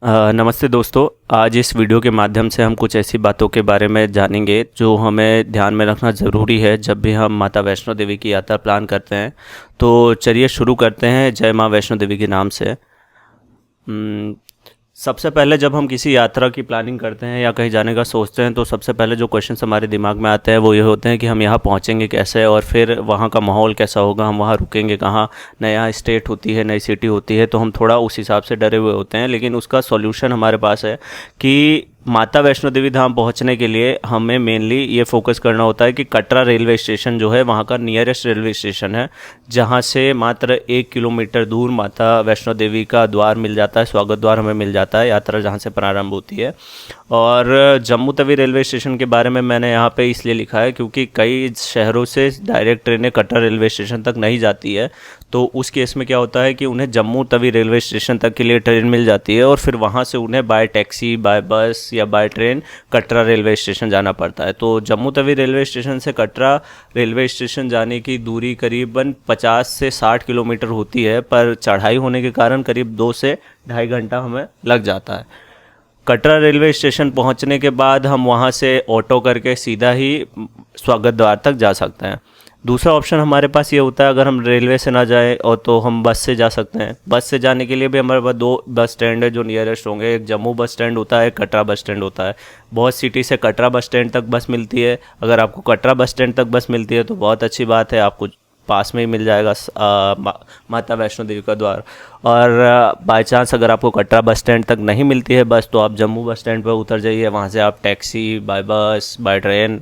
नमस्ते दोस्तों। आज इस वीडियो के माध्यम से हम कुछ ऐसी बातों के बारे में जानेंगे जो हमें ध्यान में रखना ज़रूरी है जब भी हम माता वैष्णो देवी की यात्रा प्लान करते हैं। तो चलिए शुरू करते हैं जय माँ वैष्णो देवी के नाम से। सबसे पहले जब हम किसी यात्रा की प्लानिंग करते हैं या कहीं जाने का सोचते हैं तो सबसे पहले जो क्वेश्चंस हमारे दिमाग में आते हैं वो ये होते हैं कि हम यहाँ पहुँचेंगे कैसे और फिर वहाँ का माहौल कैसा होगा, हम वहाँ रुकेंगे कहाँ। नया स्टेट होती है, नई सिटी होती है, तो हम थोड़ा उस हिसाब से डरे हुए होते हैं। लेकिन उसका सॉल्यूशन हमारे पास है कि माता वैष्णो देवी धाम पहुंचने के लिए हमें मेनली ये फोकस करना होता है कि कटरा रेलवे स्टेशन जो है वहाँ का नियरेस्ट रेलवे स्टेशन है, जहाँ से मात्र 1 किलोमीटर दूर माता वैष्णो देवी का द्वार मिल जाता है, स्वागत द्वार हमें मिल जाता है यात्रा जहाँ से प्रारंभ होती है। और जम्मू तवी रेलवे स्टेशन के बारे में मैंने यहाँ पे इसलिए लिखा है क्योंकि कई शहरों से डायरेक्ट ट्रेनें कटरा रेलवे स्टेशन तक नहीं जाती है, तो उस केस में क्या होता है कि उन्हें जम्मू तवी रेलवे स्टेशन तक के लिए ट्रेन मिल जाती है और फिर वहाँ से उन्हें बाय टैक्सी, बाय बस या by train Katra railway station जाना पड़ता है। तो जम्मू तवी रेलवे स्टेशन से कटरा रेलवे स्टेशन जाने की दूरी करीबन 50 से 60 किलोमीटर होती है, पर चढ़ाई होने के कारण करीब 2 से ढाई घंटा हमें लग जाता है। कटरा रेलवे स्टेशन पहुंचने के बाद हम वहां से ऑटो करके सीधा ही स्वागत द्वार तक जा सकते हैं। दूसरा ऑप्शन हमारे पास ये होता है, अगर हम रेलवे से ना जाएं और तो हम बस से जा सकते हैं। बस से जाने के लिए भी हमारे पास 2 बस स्टैंड है जो नियरेस्ट होंगे। एक जम्मू बस स्टैंड होता है, एक कटरा बस स्टैंड होता है। बहुत सिटी से कटरा बस स्टैंड तक बस मिलती है। अगर आपको कटरा बस स्टैंड तक बस मिलती है तो बहुत अच्छी बात है, आपको पास में ही मिल जाएगा माता वैष्णो देवी का द्वार। और बाय चांस अगर आपको कटरा बस स्टैंड तक नहीं मिलती है बस, तो आप जम्मू बस स्टैंड पर उतर जाइए, वहाँ से आप टैक्सी, बाय बस, बाय ट्रेन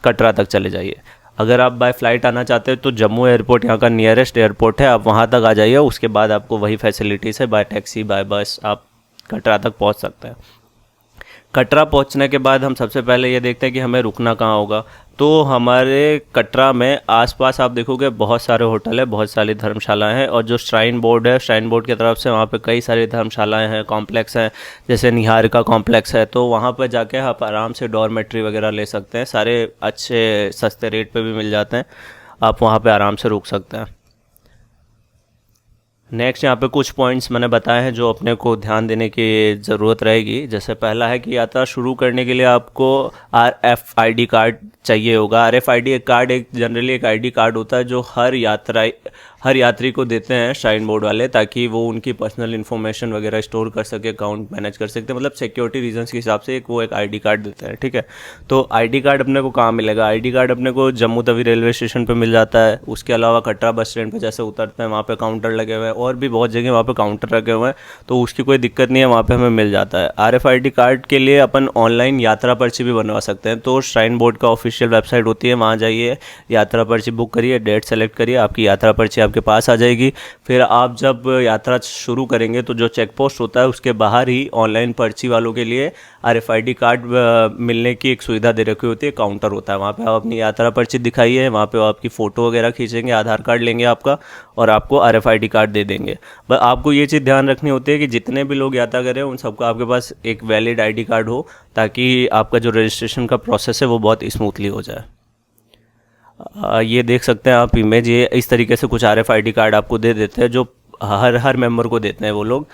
कटरा तक चले जाइए। अगर आप बाय फ्लाइट आना चाहते हैं तो जम्मू एयरपोर्ट यहाँ का नियरेस्ट एयरपोर्ट है, आप वहाँ तक आ जाइए। उसके बाद आपको वही फैसिलिटीज़ है, बाय टैक्सी, बाय बस आप कटरा तक पहुँच सकते हैं। कटरा पहुंचने के बाद हम सबसे पहले ये देखते हैं कि हमें रुकना कहाँ होगा। तो हमारे कटरा में आसपास आप देखोगे बहुत सारे होटल है, बहुत सारी धर्मशालाएं हैं, और जो श्राइन बोर्ड है, श्राइन बोर्ड की तरफ से वहाँ पे कई सारी धर्मशालाएं हैं, कॉम्प्लेक्स हैं, जैसे निहारिका कॉम्प्लेक्स है। तो वहाँ पर जाके आप आराम से डॉर्मेट्री वगैरह ले सकते हैं, सारे अच्छे सस्ते रेट पे भी मिल जाते हैं, आप वहाँ पर आराम से रुक सकते हैं। नेक्स्ट यहाँ पे कुछ पॉइंट्स मैंने बताए हैं जो अपने को ध्यान देने की ज़रूरत रहेगी। जैसे पहला है कि यात्रा शुरू करने के लिए आपको RFID कार्ड चाहिए होगा। RFID कार्ड एक जनरली एक ID कार्ड होता है जो हर यात्री को देते हैं श्राइन बोर्ड वाले, ताकि वो उनकी पर्सनल इन्फॉर्मेशन वगैरह स्टोर कर सके, अकाउंट मैनेज कर सकते हैं, मतलब सिक्योरिटी रीजंस के हिसाब से वो एक ID कार्ड देते हैं। ठीक है, तो ID कार्ड अपने को कहाँ मिलेगा? ID कार्ड अपने को जम्मू तवी रेलवे स्टेशन पे मिल जाता है। उसके अलावा कटरा बस स्टैंड पे जैसे उतरते हैं वहाँ पे काउंटर लगे हुए हैं, और भी बहुत जगह वहाँ पे काउंटर लगे हुए हैं, तो उसकी कोई दिक्कत नहीं है, वहाँ पे हमें मिल जाता है। RFID कार्ड के लिए अपन ऑनलाइन यात्रा पर्ची भी बनवा सकते हैं। तो श्राइन बोर्ड का ऑफिशियल वेबसाइट होती है, वहाँ जाइए, यात्रा पर्ची बुक करिए, डेट सेलेक्ट करिए, आपकी यात्रा पर्ची आपके पास आ जाएगी। फिर आप जब यात्रा शुरू करेंगे तो जो चेक पोस्ट होता है उसके बाहर ही ऑनलाइन पर्ची वालों के लिए RFID कार्ड मिलने की एक सुविधा दे रखी होती है, काउंटर होता है। वहाँ पे आप अपनी यात्रा पर्ची दिखाइए, वहाँ पे आपकी फ़ोटो वगैरह खींचेंगे, आधार कार्ड लेंगे आपका, और आपको RFID कार्ड दे देंगे। बस आपको ये चीज़ ध्यान रखनी होती है कि जितने भी लोग यात्रा करें उन सबका आपके पास एक वैलिड ID कार्ड हो, ताकि आपका जो रजिस्ट्रेशन का प्रोसेस है वो बहुत स्मूथली हो जाए। ये देख सकते हैं आप इमेज, ये इस तरीके से कुछ RFID कार्ड आपको दे देते हैं जो हर मेंबर को देते हैं वो लोग।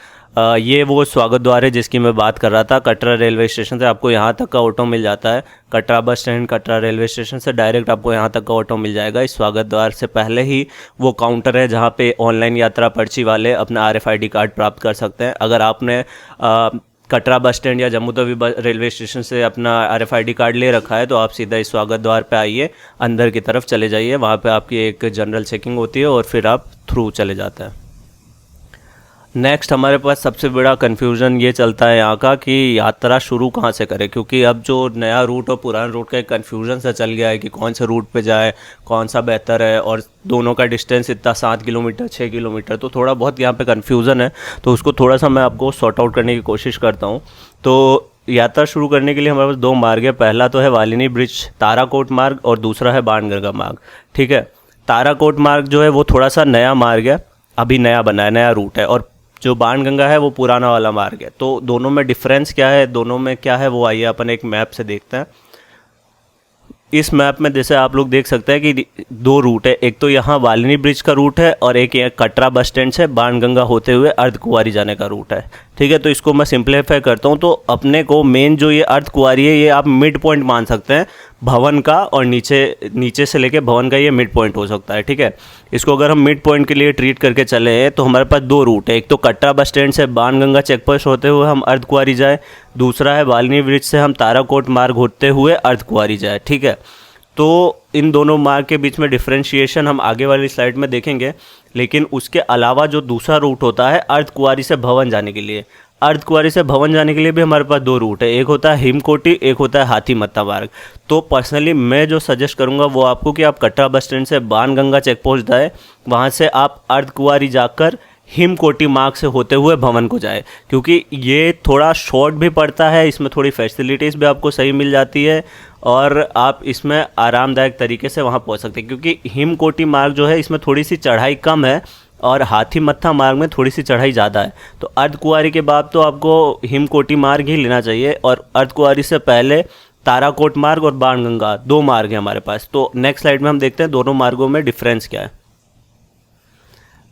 ये वो स्वागत द्वार है जिसकी मैं बात कर रहा था। कटरा रेलवे स्टेशन से आपको यहाँ तक का ऑटो मिल जाता है। Katra bus stand, Katra railway station से डायरेक्ट आपको यहाँ तक का ऑटो मिल जाएगा। इस स्वागत द्वार से पहले ही वो काउंटर है जहाँ पे ऑनलाइन यात्रा पर्ची वाले अपना RFID कार्ड प्राप्त कर सकते हैं। अगर आपने कटरा बस स्टैंड या जम्मू तवी रेलवे स्टेशन से अपना RFID कार्ड ले रखा है तो आप सीधा इस स्वागत द्वार पे आइए, अंदर की तरफ चले जाइए, वहाँ पे आपकी एक जनरल चेकिंग होती है और फिर आप थ्रू चले जाते हैं। नेक्स्ट हमारे पास सबसे बड़ा कन्फ्यूज़न ये चलता है यहाँ का कि यात्रा शुरू कहाँ से करें, क्योंकि अब जो नया रूट और पुराना रूट का एक कन्फ्यूज़न सा चल गया है कि कौन से रूट पे जाए, कौन सा बेहतर है, और दोनों का डिस्टेंस इतना 7 किलोमीटर 6 किलोमीटर, तो थोड़ा बहुत यहाँ पे कन्फ्यूज़न है। तो उसको थोड़ा सा मैं आपको सॉर्ट आउट करने की कोशिश करता हूँ। तो यात्रा शुरू करने के लिए हमारे पास 2 मार्ग है। पहला तो है वालिनी ब्रिज ताराकोट मार्ग और दूसरा है बाणगंगा मार्ग। ठीक है, ताराकोट मार्ग जो है वो थोड़ा सा नया मार्ग है, अभी नया बना है, नया रूट है, और जो बाणगंगा है वो पुराना वाला मार्ग है। तो दोनों में डिफरेंस क्या है, दोनों में क्या है, वो आइए अपन एक मैप से देखते हैं। इस मैप में जैसे आप लोग देख सकते हैं कि 2 रूट है, एक तो यहाँ वालिनी ब्रिज का रूट है और एक यहाँ कटरा बस स्टैंड से बाणगंगा होते हुए अर्धकुंवारी जाने का रूट है। ठीक है। तो इसको मैं सिंप्लीफाई करता हूँ, तो अपने को मेन जो ये अर्धकुंवारी है, ये आप मिड पॉइंट मान सकते हैं भवन का, और नीचे से लेके भवन का ये मिड पॉइंट हो सकता है। ठीक है, इसको अगर हम मिड पॉइंट के लिए ट्रीट करके चले हैं तो हमारे पास दो रूट है। एक तो कटरा बस स्टैंड से बाणगंगा चेक पोस्ट होते हुए हम अर्धकुंवारी जाए, दूसरा है बालनी ब्रिज से हम ताराकोट मार्ग होते हुए अर्धकुंवारी जाए। ठीक है, तो इन दोनों मार्ग के बीच में डिफरेंशिएशन हम आगे वाली स्लाइड में देखेंगे। लेकिन उसके अलावा जो दूसरा रूट होता है अर्धकुंवारी से भवन जाने के लिए, अर्धकुंवारी से भवन जाने के लिए भी हमारे पास दो रूट है, एक होता है हिमकोटी, एक होता है हाथीमत्ता मार्ग। तो पर्सनली मैं जो सजेस्ट करूंगा वो आपको कि आप कटरा बस स्टैंड से बाणगंगा चेक पोस्ट जाए, वहाँ से आप अर्धकुंवारी जाकर हिमकोटी मार्ग से होते हुए भवन को जाए, क्योंकि ये थोड़ा शॉर्ट भी पड़ता है, इसमें थोड़ी फैसिलिटीज़ भी आपको सही मिल जाती है और आप इसमें आरामदायक तरीके से वहाँ पहुँच सकते हैं। क्योंकि हिमकोटी मार्ग जो है इसमें थोड़ी सी चढ़ाई कम है और हाथीमत्था मार्ग में थोड़ी सी चढ़ाई ज़्यादा है। तो अर्धकुंवारी के बाद तो आपको हिमकोटी मार्ग ही लेना चाहिए, और अर्धकुंवारी से पहले ताराकोट मार्ग और बाणगंगा दो मार्ग हैं हमारे पास। तो नेक्स्ट स्लाइड में हम देखते हैं दोनों मार्गों में डिफरेंस क्या है।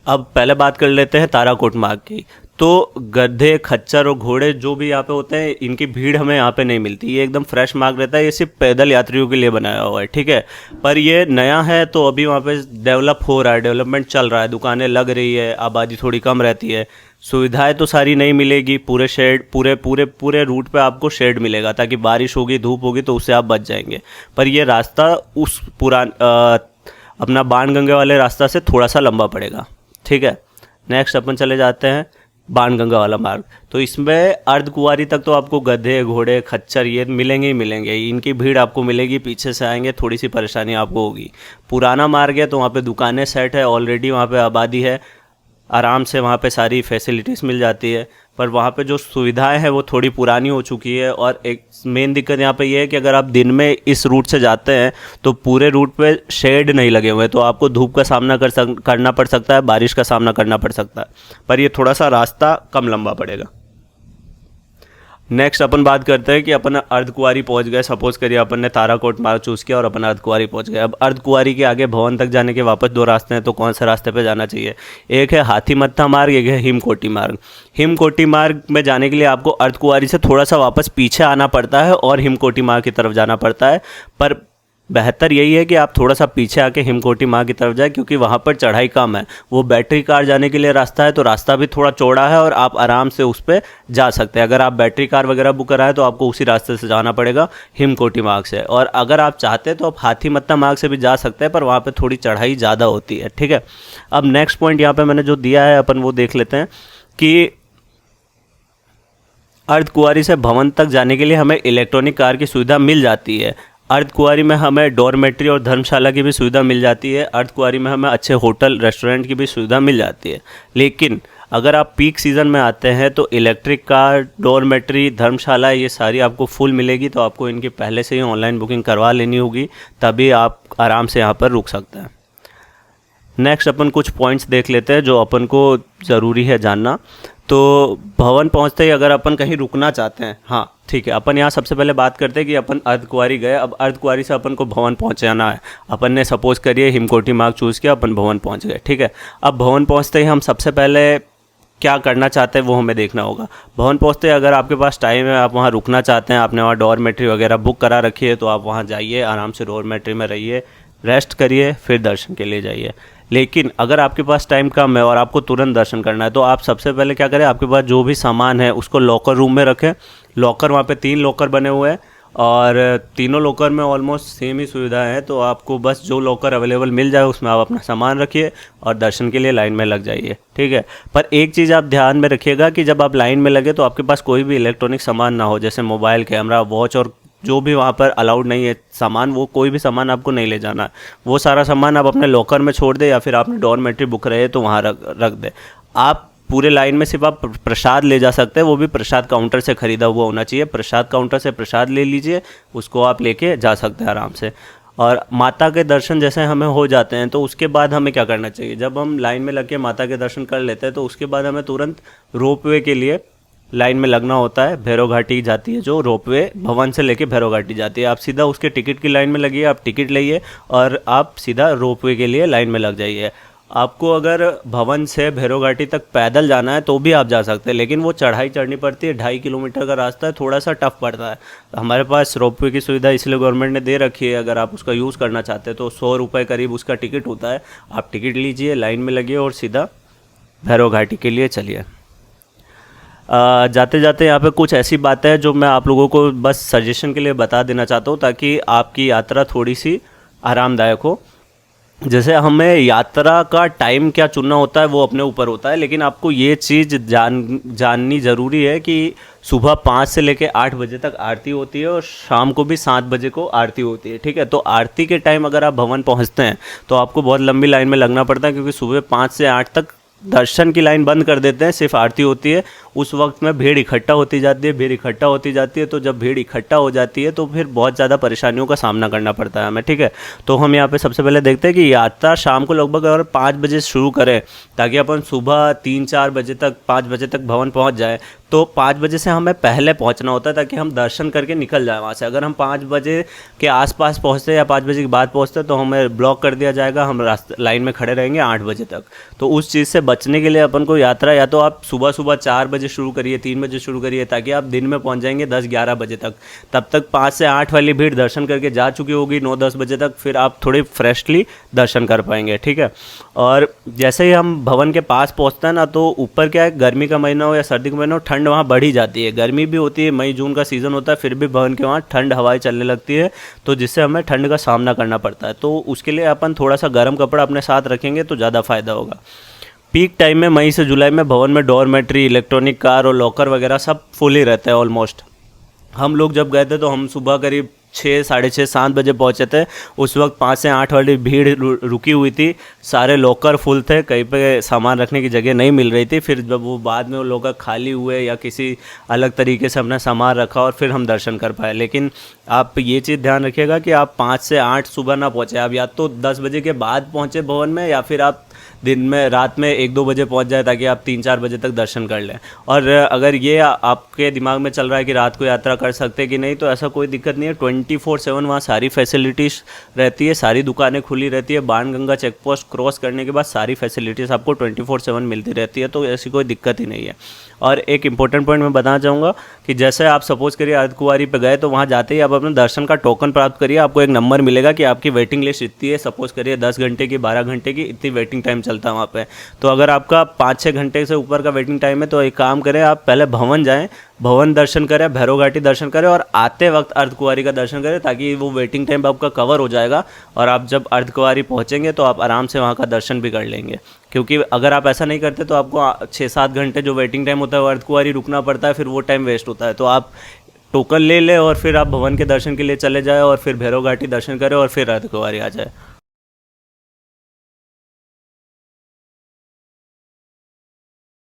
अब पहले बात कर लेते हैं ताराकोट मार्ग की। तो गधे, खच्चर और घोड़े जो भी यहाँ पे होते हैं, इनकी भीड़ हमें यहाँ पे नहीं मिलती। ये एकदम फ्रेश मार्ग रहता है, ये सिर्फ पैदल यात्रियों के लिए बनाया हुआ है। ठीक है, पर ये नया है तो अभी वहाँ पे डेवलप हो रहा है, डेवलपमेंट चल रहा है, दुकानें लग रही है, आबादी थोड़ी कम रहती है। सुविधाएं तो सारी नहीं मिलेगी, पूरे शेड पूरे रूट पे आपको शेड मिलेगा, ताकि बारिश होगी, धूप होगी तो उससे आप बच जाएंगे। पर ये रास्ता उस अपना बाणगंगा वाले रास्ता से थोड़ा सा लंबा पड़ेगा। ठीक है, नेक्स्ट अपन चले जाते हैं बाणगंगा वाला मार्ग। तो इसमें अर्धकुंवारी तक तो आपको गधे, घोड़े, खच्चर ये मिलेंगे ही मिलेंगे, इनकी भीड़ आपको मिलेगी, पीछे से आएंगे थोड़ी सी परेशानी आपको होगी। पुराना मार्ग है तो वहाँ पे दुकानें सेट है, ऑलरेडी वहाँ पे आबादी है, आराम से वहाँ पे सारी फैसिलिटीज़ मिल जाती है। पर वहाँ पे जो सुविधाएं हैं वो थोड़ी पुरानी हो चुकी है। और एक मेन दिक्कत यहाँ पे ये है कि अगर आप दिन में इस रूट से जाते हैं तो पूरे रूट पे शेड नहीं लगे हुए हैं, तो आपको धूप का सामना करना पड़ सकता है, बारिश का सामना करना पड़ सकता है, पर ये थोड़ा सा रास्ता कम लंबा पड़ेगा। नेक्स्ट अपन बात करते हैं कि अपन अर्धकुंवारी पहुंच गए। सपोज करिए अपन ने ताराकोट मार्ग चूज़ किया और अपन अर्धकुंवारी पहुंच गए। अब अर्धकुंवारी के आगे भवन तक जाने के वापस दो रास्ते हैं, तो कौन से रास्ते पे जाना चाहिए? एक है हाथीमत्था मार्ग, एक है हिमकोटी मार्ग। हिमकोटी मार्ग में जाने के लिए आपको अर्धकुंवारी से थोड़ा सा वापस पीछे आना पड़ता है और हिमकोटी मार्ग की तरफ जाना पड़ता है, पर बेहतर यही है कि आप थोड़ा सा पीछे आके हिमकोटी मार्ग की तरफ जाए, क्योंकि वहाँ पर चढ़ाई कम है। वो बैटरी कार जाने के लिए रास्ता है, तो रास्ता भी थोड़ा चौड़ा है और आप आराम से उस पर जा सकते हैं। अगर आप बैटरी कार वगैरह बुक कराएं तो आपको उसी रास्ते से जाना पड़ेगा, हिमकोटी मार्ग से। और अगर आप चाहते हैं तो आप हाथीमत्था मार्ग से भी जा सकते हैं, पर वहाँ पर थोड़ी चढ़ाई ज़्यादा होती है। ठीक है, अब नेक्स्ट पॉइंट यहाँ पर मैंने जो दिया है अपन वो देख लेते हैं कि अर्धकुंवारी से भवन तक जाने के लिए हमें इलेक्ट्रॉनिक कार की सुविधा मिल जाती है। अर्धकुंवारी में हमें डॉर्मेट्री और धर्मशाला की भी सुविधा मिल जाती है। अर्धकुंवारी में हमें अच्छे होटल, रेस्टोरेंट की भी सुविधा मिल जाती है। लेकिन अगर आप पीक सीज़न में आते हैं तो इलेक्ट्रिक कार, डॉर्मेट्री, धर्मशाला ये सारी आपको फुल मिलेगी, तो आपको इनकी पहले से ही ऑनलाइन बुकिंग करवा लेनी होगी, तभी आप आराम से यहाँ पर रुक सकते हैं। नेक्स्ट अपन कुछ पॉइंट्स देख लेते हैं जो अपन को ज़रूरी है जानना। तो भवन पहुंचते ही अगर अपन कहीं रुकना चाहते हैं, हाँ ठीक है, अपन यहाँ सबसे पहले बात करते हैं कि अपन अर्धकुंवारी गए। अब अर्धकुंवारी से अपन को भवन पहुँचाना है। अपन ने सपोज करिए हिमकोटी मार्ग चूज़ किया, अपन भवन पहुँच गए। ठीक है, अब भवन पहुँचते ही हम सबसे पहले क्या करना चाहते हैं वो हमें देखना होगा। भवन पहुँचते अगर आपके पास टाइम है, आप वहाँ रुकना चाहते हैं, आपने वहाँ डॉर्मेट्री वगैरह बुक करा रखी है, तो आप वहाँ जाइए, आराम से डॉर्मेट्री में रहिए, रेस्ट करिए, फिर दर्शन के लिए जाइए। लेकिन अगर आपके पास टाइम कम है और आपको तुरंत दर्शन करना है, तो आप सबसे पहले क्या करें, आपके पास जो भी सामान है उसको लॉकर रूम में रखें। लॉकर, वहाँ पे 3 लॉकर बने हुए हैं और तीनों लॉकर में ऑलमोस्ट सेम ही सुविधाएं हैं, तो आपको बस जो लॉकर अवेलेबल मिल जाए उसमें आप अपना सामान रखिए और दर्शन के लिए लाइन में लग जाइए। ठीक है, पर एक चीज़ आप ध्यान में रखिएगा कि जब आप लाइन में लगे तो आपके पास कोई भी इलेक्ट्रॉनिक सामान ना हो, जैसे मोबाइल, कैमरा, वॉच और जो भी वहाँ पर अलाउड नहीं है सामान, वो कोई भी सामान आपको नहीं ले जाना। वो सारा सामान आप अपने लॉकर में छोड़ दे, या फिर आपने डॉर्मेट्री बुक रहे हैं तो वहाँ रख दे। आप पूरे लाइन में सिर्फ आप प्रसाद ले जा सकते हैं, वो भी प्रसाद काउंटर से ख़रीदा हुआ होना चाहिए। प्रसाद काउंटर से प्रसाद ले लीजिए, उसको आप लेके जा सकते हैं आराम से। और माता के दर्शन जैसे हमें हो जाते हैं तो उसके बाद हमें क्या करना चाहिए, जब हम लाइन में लग के माता के दर्शन कर लेते हैं तो उसके बाद हमें तुरंत रोपवे के लिए लाइन में लगना होता है। भैरव घाटी जाती है जो रोपवे, भवन से लेके भैरव घाटी जाती है। आप सीधा उसके टिकट की लाइन में लगिए, आप टिकट लाइए और आप सीधा रोपवे के लिए लाइन में लग जाइए। आपको अगर भवन से भैरव घाटी तक पैदल जाना है तो भी आप जा सकते हैं, लेकिन वो चढ़ाई चढ़नी पड़ती है, 2.5 किलोमीटर का रास्ता है, थोड़ा सा टफ पड़ता है। हमारे पास रोपवे की सुविधा इसलिए गवर्नमेंट ने दे रखी है, अगर आप उसका यूज़ करना चाहते हैं तो 100 रुपये करीब उसका टिकट होता है। आप टिकट लीजिए, लाइन में लगिए और सीधा भैरव घाटी के लिए चलिए। जाते जाते यहाँ पे कुछ ऐसी बातें हैं जो मैं आप लोगों को बस सजेशन के लिए बता देना चाहता हूँ, ताकि आपकी यात्रा थोड़ी सी आरामदायक हो। जैसे हमें यात्रा का टाइम क्या चुनना होता है वो अपने ऊपर होता है, लेकिन आपको ये चीज़ जाननी ज़रूरी है कि सुबह 5 से लेकर 8 बजे तक आरती होती है और शाम को भी 7 बजे को आरती होती है। ठीक है, तो आरती के टाइम अगर आप भवन पहुंचते हैं तो आपको बहुत लंबी लाइन में लगना पड़ता है, क्योंकि सुबह 5 से 8 तक दर्शन की लाइन बंद कर देते हैं, सिर्फ आरती होती है। उस वक्त में भीड़ इकट्ठा होती जाती है, तो जब भीड़ इकट्ठा हो जाती है तो फिर बहुत ज़्यादा परेशानियों का सामना करना पड़ता है हमें। ठीक है, तो हम यहाँ पे सबसे पहले देखते हैं कि यात्रा शाम को लगभग अगर 5 बजे शुरू करें, ताकि अपन सुबह 3-4 बजे तक 5 बजे तक भवन पहुँच जाए। तो 5 बजे से हमें पहले पहुंचना होता है, ताकि हम दर्शन करके निकल जाए वहाँ से। अगर हम 5 बजे के आसपास पहुँचते या 5 बजे के बाद पहुँचते तो हमें ब्लॉक कर दिया जाएगा, हम लाइन में खड़े रहेंगे 8 बजे तक। तो उस चीज़ से बचने के लिए अपन को यात्रा या तो आप सुबह 4 बजे शुरू करिए, 3 बजे शुरू करिए, ताकि आप दिन में पहुँच जाएंगे 10-11 बजे तक। तब तक 5 से 8 वाली भीड़ दर्शन करके जा चुकी होगी 9-10 बजे तक, फिर आप थोड़ी फ्रेशली दर्शन कर पाएंगे। ठीक है, और जैसे ही हम भवन के पास पहुँचते हैं ना, तो ऊपर क्या है, गर्मी का महीना हो या सर्दी का महीना हो, ठंड वहाँ बढ़ ही जाती है। गर्मी भी होती है, मई जून का सीज़न होता है, फिर भी भवन के वहाँ ठंड हवाएं चलने लगती है, तो जिससे हमें ठंड का सामना करना पड़ता है। तो उसके लिए अपन थोड़ा सा गर्म कपड़ा अपने साथ रखेंगे तो ज़्यादा फ़ायदा होगा। पीक टाइम में मई से जुलाई में भवन में डॉर्मेट्री, इलेक्ट्रॉनिक कार और लॉकर वगैरह सब फुल ही रहता है ऑलमोस्ट। हम लोग जब गए थे तो हम सुबह करीब 6, साढ़े 6, 7 बजे पहुँचे थे। उस वक्त 5 से 8 वाली भीड़ रुकी हुई थी, सारे लॉकर फुल थे, कहीं पे सामान रखने की जगह नहीं मिल रही थी। फिर जब वो बाद में वो लॉकर खाली हुए या किसी अलग तरीके से अपना सामान रखा और फिर हम दर्शन कर पाए। लेकिन आप ये चीज़ ध्यान रखिएगा कि आप 5 से 8 सुबह ना पहुँचे, आप या तो 10 बजे के बाद पहुँचे भवन में, या फिर आप दिन में रात में 1-2 बजे पहुंच जाए, ताकि आप 3-4 बजे तक दर्शन कर लें। और अगर ये आपके दिमाग में चल रहा है कि रात को यात्रा कर सकते हैं कि नहीं, तो ऐसा कोई दिक्कत नहीं है। 24/7 वहाँ सारी फैसिलिटीज़ रहती है, सारी दुकानें खुली रहती है। बाणगंगा चेक पोस्ट क्रॉस करने के बाद सारी फैसिलिटीज़ आपको 24/7 मिलती रहती है, तो ऐसी कोई दिक्कत ही नहीं है। और एक इम्पोर्टेंट पॉइंट मैं बताना चाहूँगा कि जैसे आप सपोज़ करिए अर्धकुंवारी पे गए, तो वहाँ जाते ही आप अपने दर्शन का टोकन प्राप्त करिए। आपको एक नंबर मिलेगा कि आपकी वेटिंग लिस्ट इतनी है, सपोज़ करिए 10 घंटे की, 12 घंटे की, इतनी वेटिंग टाइम चलता है वहाँ पे। तो अगर आपका 5-6 घंटे से ऊपर का वेटिंग टाइम है, तो एक काम करें, आप पहले भवन जाएँ, भवन दर्शन करें, भैरव घाटी दर्शन करें और आते वक्त अर्धकुंवारी का दर्शन करें, ताकि वो वेटिंग टाइम आपका कवर हो जाएगा और आप जब अर्धकुंवारी पहुँचेंगे तो आप आराम से वहाँ का दर्शन भी कर लेंगे। क्योंकि अगर आप ऐसा नहीं करते तो आपको 6-7 घंटे जो वेटिंग टाइम होता है वो अर्धकुंवारी रुकना पड़ता है, फिर वो टाइम वेस्ट होता है। तो आप टोकन ले लें और फिर आप भवन के दर्शन के लिए चले जाएँ और फिर भैरव घाटी दर्शन करें और फिर अर्धकुंवारी आ जाए।